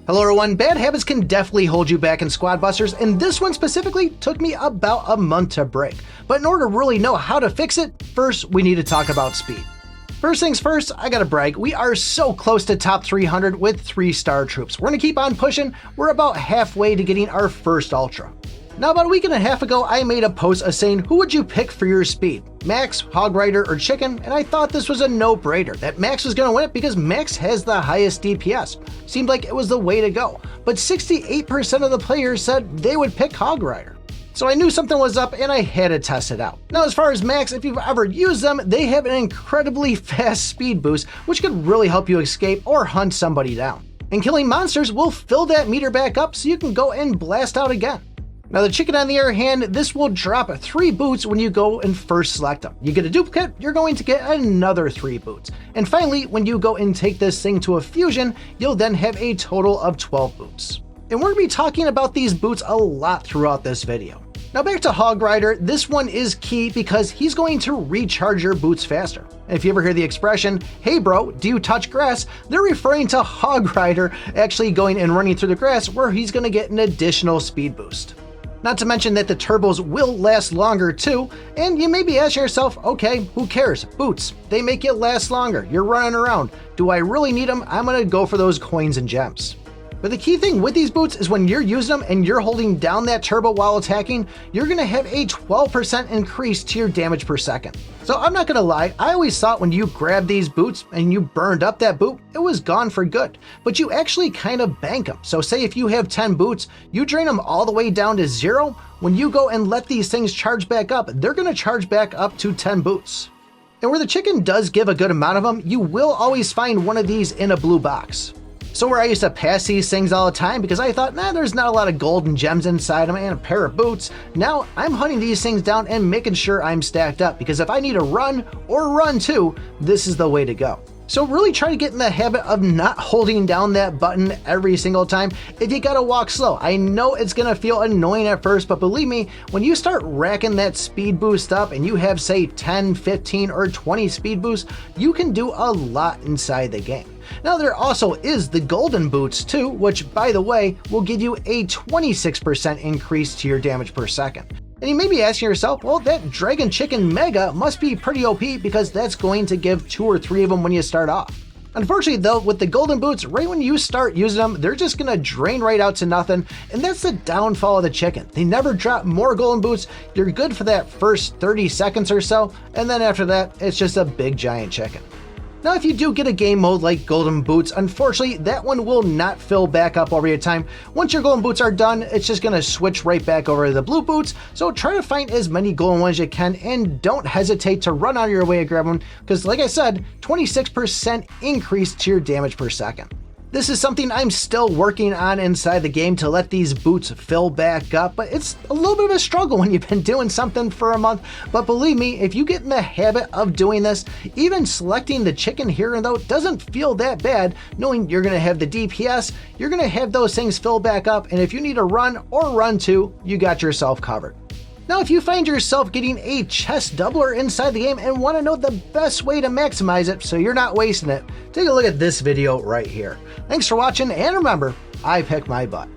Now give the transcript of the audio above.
Hello everyone, bad habits can definitely hold you back in squad busters, and this one specifically took me about a month to break. But in order to really know how to fix it, first we need to talk about speed. First things first, I gotta brag, we are so close to top 300 with 3-star troops. We're gonna keep on pushing, we're about halfway to getting our first ultra. Now about a week and a half ago, I made a post saying who would you pick for your speed? Max, Hog Rider, or Chicken? And I thought this was a no-brainer, that Max was going to win it because Max has the highest DPS. Seemed like it was the way to go, but 68% of the players said they would pick Hog Rider. So I knew something was up and I had to test it out. Now as far as Max, if you've ever used them, they have an incredibly fast speed boost, which could really help you escape or hunt somebody down. And killing monsters will fill that meter back up so you can go and blast out again. Now the Chicken on the other hand, this will drop 3 boots when you go and first select them. You get a duplicate, you're going to get another 3 boots. And finally, when you go and take this thing to a fusion, you'll then have a total of 12 boots. And we're going to be talking about these boots a lot throughout this video. Now back to Hog Rider, this one is key because he's going to recharge your boots faster. If you ever hear the expression, hey bro, do you touch grass? They're referring to Hog Rider actually going and running through the grass where he's going to get an additional speed boost. Not to mention that the turbos will last longer too, and you may be asking yourself, okay, who cares? Boots, they make it last longer, you're running around. Do I really need them? I'm gonna go for those coins and gems. But the key thing with these boots is when you're using them and you're holding down that turbo while attacking, you're gonna have a 12% increase to your damage per second. So I'm not gonna lie, I always thought when you grabbed these boots and you burned up that boot, it was gone for good. But you actually kind of bank them. So say if you have 10 boots, you drain them all the way down to 0, when you go and let these things charge back up, they're gonna charge back up to 10 boots. And where the Chicken does give a good amount of them, you will always find one of these in a blue box. So where I used to pass these things all the time because I thought, there's not a lot of gold and gems inside them and a pair of boots. Now I'm hunting these things down and making sure I'm stacked up because if I need to run or run too, this is the way to go. So really try to get in the habit of not holding down that button every single time if you gotta walk slow. I know it's gonna feel annoying at first, but believe me, when you start racking that speed boost up and you have say 10, 15, or 20 speed boosts, you can do a lot inside the game. Now there also is the golden boots too, which by the way, will give you a 26% increase to your damage per second. And you may be asking yourself, well, that Dragon Chicken Mega must be pretty OP because that's going to give 2 or 3 of them when you start off. Unfortunately though, with the golden boots, right when you start using them, they're just gonna drain right out to nothing, and that's the downfall of the Chicken. They never drop more golden boots, you're good for that first 30 seconds or so, and then after that, it's just a big giant chicken. Now if you do get a game mode like Golden Boots, unfortunately that one will not fill back up over your time. Once your Golden Boots are done, it's just going to switch right back over to the Blue Boots, so try to find as many golden ones as you can and don't hesitate to run out of your way to grab one because like I said, 26% increase to your damage per second. This is something I'm still working on inside the game to let these boots fill back up, but it's a little bit of a struggle when you've been doing something for a month. But believe me, if you get in the habit of doing this, even selecting the Chicken here and though doesn't feel that bad, knowing you're gonna have the DPS, you're gonna have those things fill back up, and if you need to run or run to, you got yourself covered. Now if you find yourself getting a chest doubler inside the game and want to know the best way to maximize it so you're not wasting it, take a look at this video right here. Thanks for watching, and remember, I pick my butt.